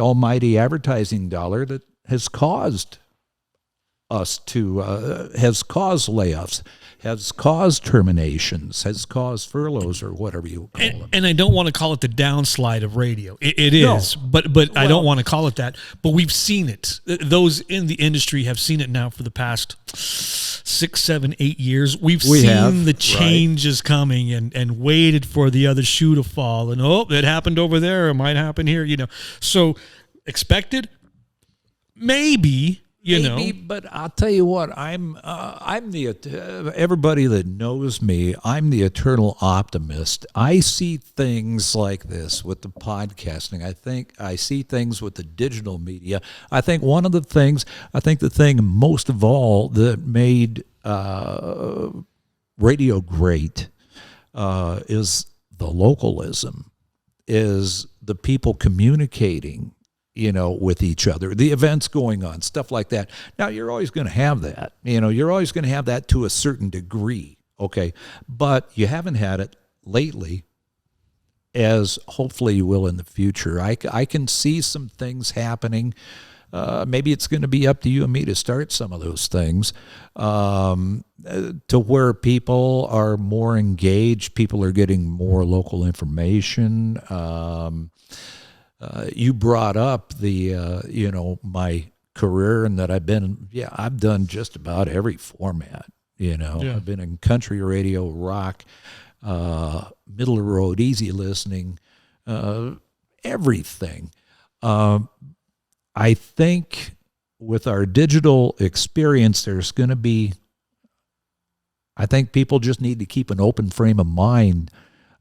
almighty advertising dollar that has caused us to, has caused layoffs, has caused terminations, has caused furloughs or whatever you call them. And I don't want to call it the downslide of radio. It is, but I don't want to call it that. But we've seen it. Those in the industry have seen it now for the past 6, 7, 8 years. We've seen the changes coming and waited for the other shoe to fall. And, it happened over there. It might happen here, So expected? Maybe. Maybe, but I'll tell you what, I'm everybody that knows me, I'm the eternal optimist. I see things like this with the podcasting. I see things with the digital media. I think the thing most of all that made radio great is the localism, is the people communicating, with each other, the events going on, stuff like that. Now, you're always going to have that. You're always going to have that to a certain degree, okay? But you haven't had it lately, as hopefully you will in the future. I can see some things happening. Maybe it's going to be up to you and me to start some of those things, to where people are more engaged, people are getting more local information. You brought up the, my career, and that I've done just about every format, I've been in country radio, rock, middle of the road, easy listening, everything. I think with our digital experience, I think people just need to keep an open frame of mind,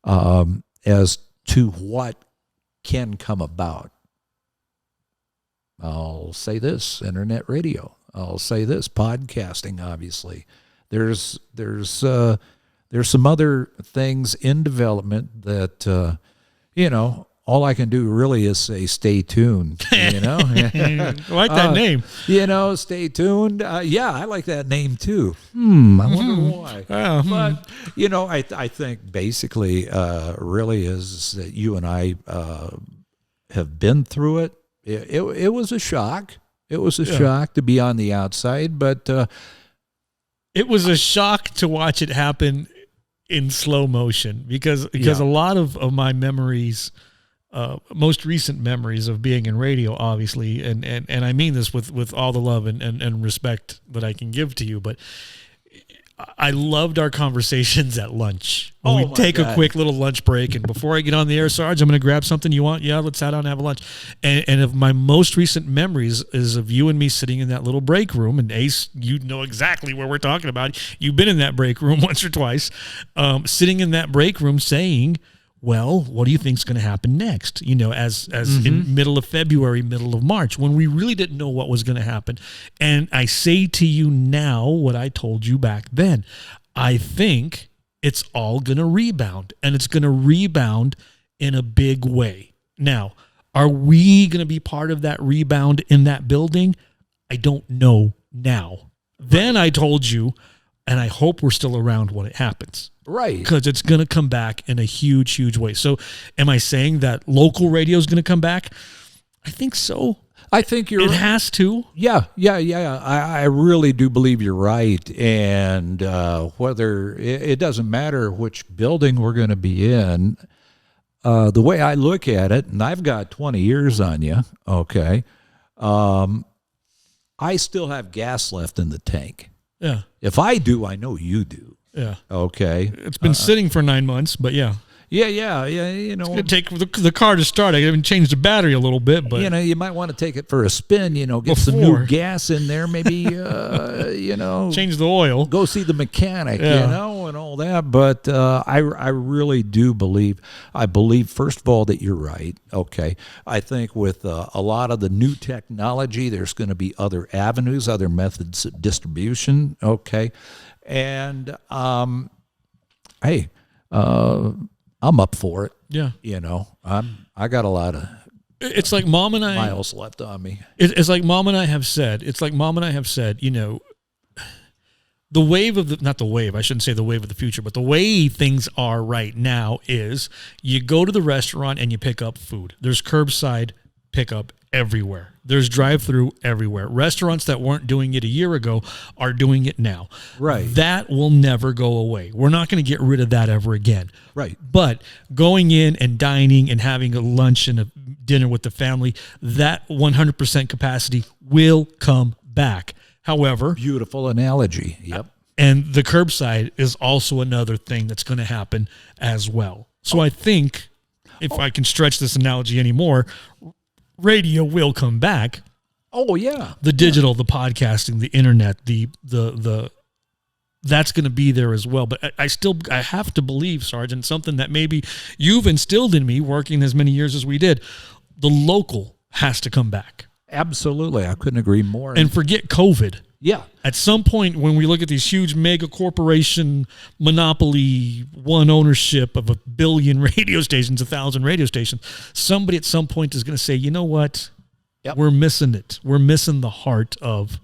as to what can come about. I'll say this, internet radio. I'll say this, podcasting, obviously. There's some other things in development that, all I can do really is say stay tuned, I like that name. Stay tuned. I like that name too. I wonder why. But, I think basically really is that you and I have been through it. It was a shock. It was a shock to be on the outside, but it was a shock to watch it happen in slow motion because a lot of my memories, most recent memories of being in radio, obviously, and I mean this with all the love and respect that I can give to you, but I loved our conversations at lunch. When we'd take a quick little lunch break, and before I get on the air, Sarge, I'm going to grab something you want. Yeah, let's sit down and have a lunch. And of my most recent memories is of you and me sitting in that little break room. And Ace, you know exactly where we're talking about. You've been in that break room once or twice, sitting in that break room saying, well, what do you think is going to happen next? As in middle of February, middle of March, when we really didn't know what was going to happen. And I say to you now what I told you back then. I think it's all going to rebound, and it's going to rebound in a big way. Now, are we going to be part of that rebound in that building? I don't know now. Then I told you, and I hope we're still around when it happens. Right. Because it's going to come back in a huge, huge way. So am I saying that local radio is going to come back? I think so. I think it has to. Yeah. I really do believe you're right. And whether it doesn't matter which building we're going to be in, the way I look at it, and I've got 20 years on you, okay, I still have gas left in the tank. Yeah. If I do, I know you do. Yeah. Okay. It's been sitting for 9 months, but yeah. Yeah. It's going to take the car to start. I even changed the battery a little bit, but you might want to take it for a spin. Get some new gas in there. Maybe change the oil. Go see the mechanic. And all that. But I really do believe. I believe first of all that you're right. Okay. I think with a lot of the new technology, there's going to be other avenues, other methods of distribution. Okay, and hey. I'm up for it. Yeah. I got a lot of it's like Mom and I miles left on me. It's like Mom and I have said, the wave of not the wave, I shouldn't say the wave of the future, but the way things are right now is you go to the restaurant and you pick up food. There's curbside pickup everywhere. There's drive-through everywhere. Restaurants that weren't doing it a year ago are doing it now. Right. That will never go away. We're not going to get rid of that ever again. Right. But going in and dining and having a lunch and a dinner with the family, that 100% capacity will come back. However, beautiful analogy. Yep. And the curbside is also another thing that's going to happen as well. So I think, if I can stretch this analogy anymore, radio will come back. Oh yeah. The digital, the podcasting, the internet, the that's going to be there as well. But I have to believe, Sergeant, something that maybe you've instilled in me working as many years as we did. The local has to come back. Absolutely. I couldn't agree more. And forget COVID. Yeah. At some point, when we look at these huge mega corporation monopoly, one ownership of 1 billion radio stations, 1,000 radio stations, somebody at some point is going to say, you know what? Yep. We're missing it. We're missing the heart of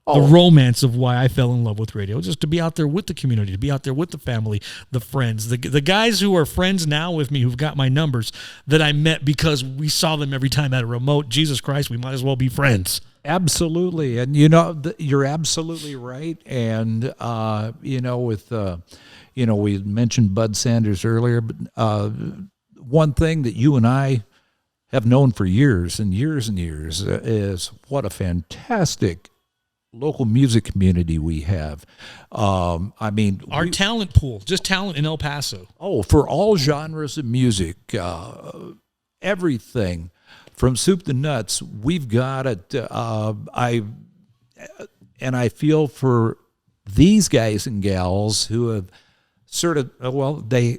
the romance of why I fell in love with radio, just to be out there with the community, to be out there with the family, the friends, the guys who are friends now with me, who've got my numbers, that I met because we saw them every time at a remote. Jesus Christ, we might as well be friends. Absolutely. And, you're absolutely right. And, we mentioned Bud Sanders earlier, but one thing that you and I have known for years and years and years is what a fantastic local music community we have. Our talent pool, just talent in El Paso. Oh, for all genres of music, everything from soup to nuts, we've got it. I feel for these guys and gals who have they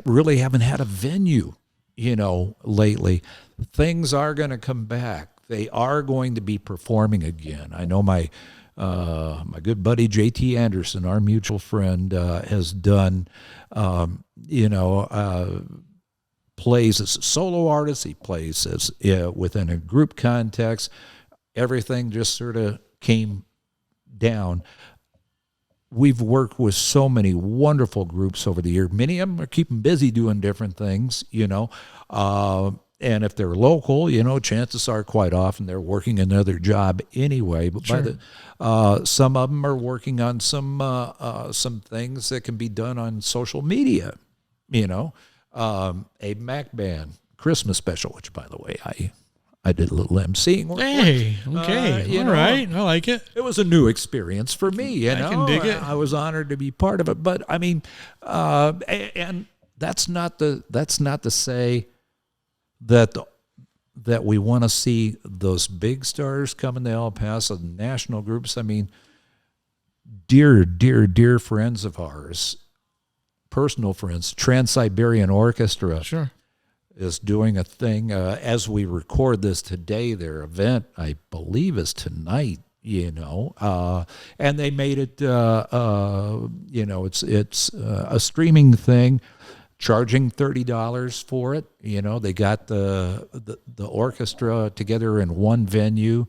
really haven't had a venue, lately. Things are going to come back. They are going to be performing again. I know my good buddy J.T. Anderson, our mutual friend, has done, plays as a solo artist. He plays as within a group context. Everything just sort of came down. We've worked with so many wonderful groups over the years. Many of them are keeping busy doing different things, and if they're local, chances are quite often they're working another job anyway. But sure. Some of them are working on some things that can be done on social media. A Mac Band Christmas special, which, by the way, I did a little emceeing. Hey, okay, all right, I like it. It was a new experience for me. I can dig it. I was honored to be part of it. But I mean, and that's not to say that we want to see those big stars coming to El Paso, the national groups. I mean, dear friends of ours, personal friends, Trans-Siberian Orchestra, sure, is doing a thing as we record this today. Their event, I believe, is tonight. And they made it. It's a streaming thing. Charging $30 for it. They got the orchestra together in one venue.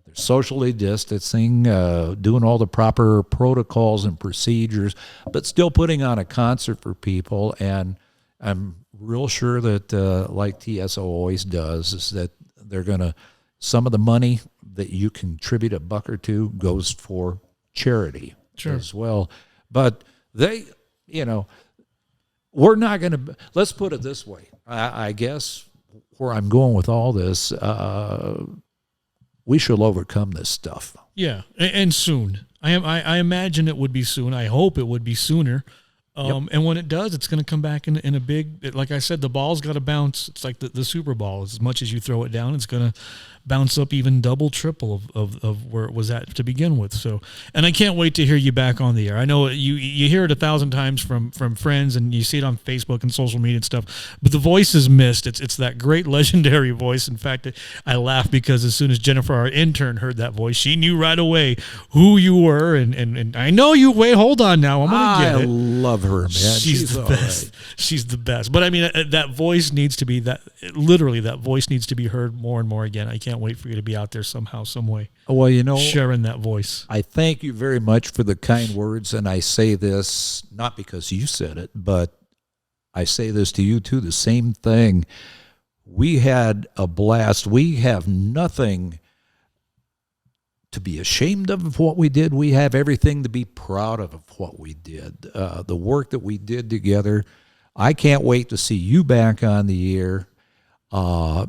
They're socially distancing, doing all the proper protocols and procedures, but still putting on a concert for people. And I'm real sure that, like TSO always does, is that they're going to, some of the money that you contribute $1 or $2 goes for charity as well. But they, we're not going to, let's put it this way. I guess where I'm going with all this, we shall overcome this stuff. Yeah, and soon. I imagine it would be soon. I hope it would be sooner. And when it does, it's going to come back in a big, like I said, the ball's got to bounce. It's like the Super Bowl. As much as you throw it down, it's going to bounce up even double, triple of where it was at to begin with. So, and I can't wait to hear you back on the air. I know you hear it 1,000 times from friends, and you see it on Facebook and social media and stuff, but the voice is missed. It's that great legendary voice. In fact, I laugh because as soon as Jennifer, our intern, heard that voice, she knew right away who you were. And I know you, wait, hold on now. I'm going to get it. I love her, man. She's the best. Right. She's the best. But I mean, that voice needs to be literally that voice needs to be heard more and more again. I can't wait for you to be out there somehow, some way. Well, you know, sharing that voice. I thank you very much for the kind words, and I say this not because you said it, but I say this to you too, the same thing. We had a blast. We have nothing to be ashamed of what we did. We have everything to be proud of what we did. The work that we did together. I can't wait to see you back on the air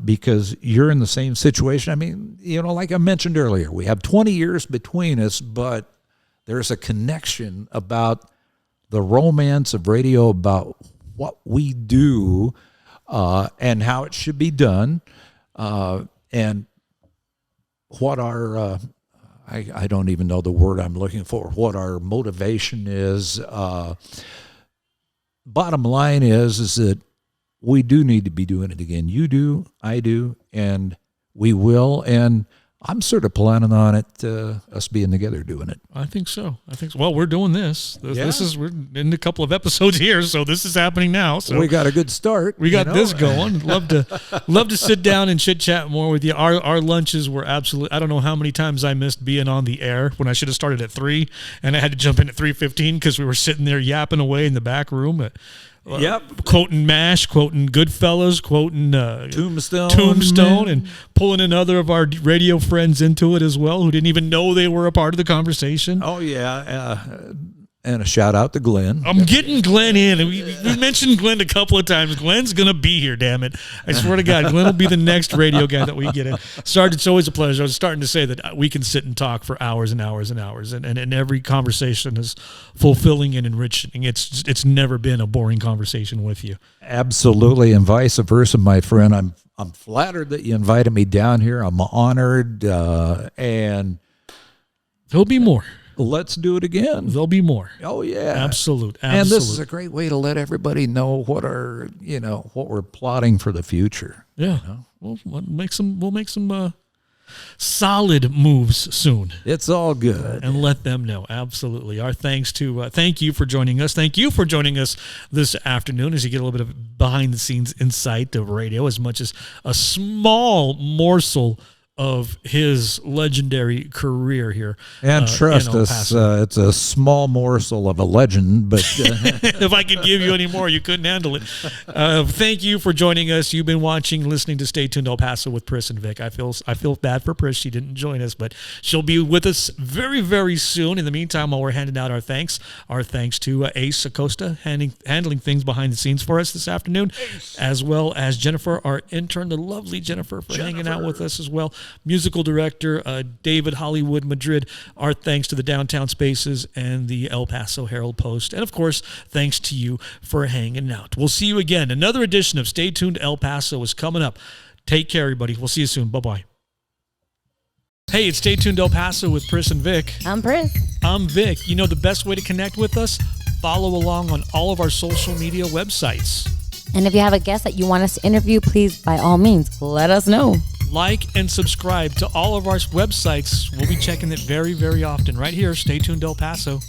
because you're in the same situation. I mean, you know, like I mentioned earlier, we have 20 years between us, but there's a connection about the romance of radio, about what we do and how it should be done, and what our I don't even know the word I'm looking for, what our motivation is. Bottom line is that we do need to be doing it again. You do, I do, and we will. And I'm sort of planning on it, us being together doing it. I think so. Well, we're doing this. We're in a couple of episodes here, so this is happening now. So we got a good start. We got this going. Love to sit down and chit chat more with you. Our lunches were absolutely. I don't know how many times I missed being on the air when I should have started at 3, and I had to jump in at 3:15 because we were sitting there yapping away in the back room. Quoting MASH, quoting Goodfellas, quoting Tombstone, and pulling in other of our radio friends into it as well, who didn't even know they were a part of the conversation. Oh, yeah. And a shout out to Glenn. I'm getting Glenn in. We mentioned Glenn a couple of times. Glenn's going to be here, damn it. I swear to God, Glenn will be the next radio guy that we get in. Sarge, it's always a pleasure. I was starting to say that we can sit and talk for hours and hours and hours, and every conversation is fulfilling and enriching. It's never been a boring conversation with you. Absolutely, and vice versa, my friend. I'm flattered that you invited me down here. I'm honored, and there'll be more. Let's do it again. There'll be more. Oh yeah, absolute. And this is a great way to let everybody know what we're plotting for the future. Yeah, we'll make some solid moves soon. It's all good, and let them know. Absolutely. Our thanks to thank you for joining us. Thank you for joining us this afternoon as you get a little bit of behind the scenes insight of radio, as much as a small morsel of his legendary career here. And trust us, it's a small morsel of a legend, but if I could give you any more, you couldn't handle it. Thank you for joining us. You've been listening to Stay Tuned El Paso with Priss and Vic. I feel bad for Priss. She didn't join us, but she'll be with us very, very soon. In the meantime, while we're handing out our thanks to Ace Acosta, handling things behind the scenes for us this afternoon, as well as Jennifer, our intern, the lovely Jennifer, for hanging out with us as well. Musical director David Hollywood Madrid. Our thanks to the Downtown Spaces and the El Paso Herald Post. And of course, thanks to you for hanging out. We'll see you again. Another edition of Stay Tuned El Paso is coming up. Take care, everybody. We'll see you soon. Bye-bye. Hey, it's Stay Tuned El Paso with Priss and Vic. I'm Priss. I'm Vic. You know the best way to connect with us? Follow along on all of our social media websites. And if you have a guest that you want us to interview, please, by all means, let us know. Like and subscribe to all of our websites. We'll be checking it very, very often. Right here, Stay Tuned El Paso.